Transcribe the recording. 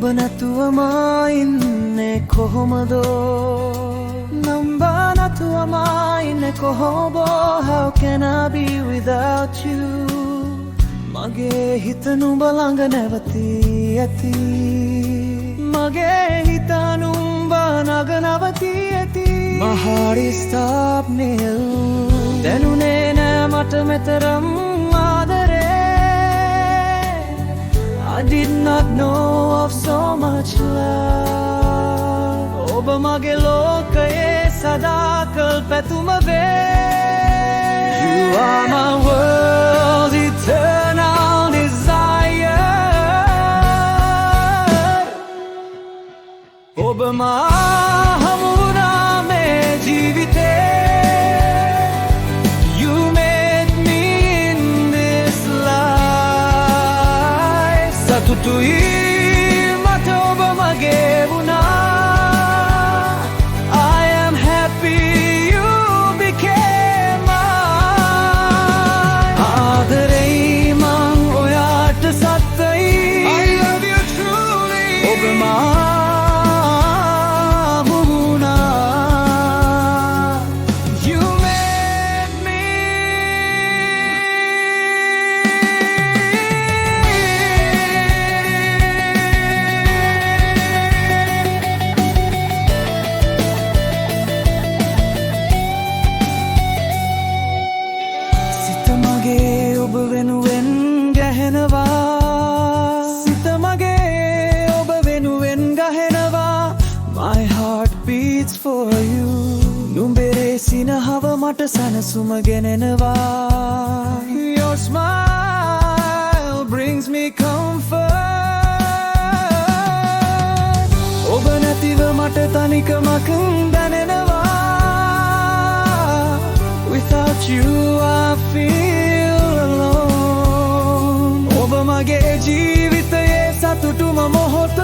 නුඹ නැතුවම ඉන්නේ කොහොමද නුඹ නැතුවම ඉන්නේ කොහොමද how can I be without you මගේ හිත නුඹ ළඟ නැවතී ඇති මගේ හිත නුඹ ළඟ නැවතී ඇති my heart is stopped nil දැනුනේ නෑ මට මෙතරම් ආදරේ I did not know of so much love ඔබ මගේ ලෝකයේ සදාකල් පැතුම වේ You are my world's eternal desire ඔබ මා හමු වුණා මේ ජීවිතේ You made me in this life සතුටුයි මට ඔබ මගේ වුණා I am happy you became mine ආදරේ මං ඔයාට සත්තයි I love you truly ඔබ මා ඔබ වෙනුවෙන් ගැහෙනවා සිත මගේ ඔබ වෙනුවෙන් ගහෙනවා My heart beats for you නුඹේ සිනහව මට සනසුම ගෙනෙනවා Your smile brings me comfort ඔබ නැතිව මට තනිකමක් දැනෙනවා Without you I feel alone ඔබ මගේ ජීවිතයේ සතුටුම මොහොත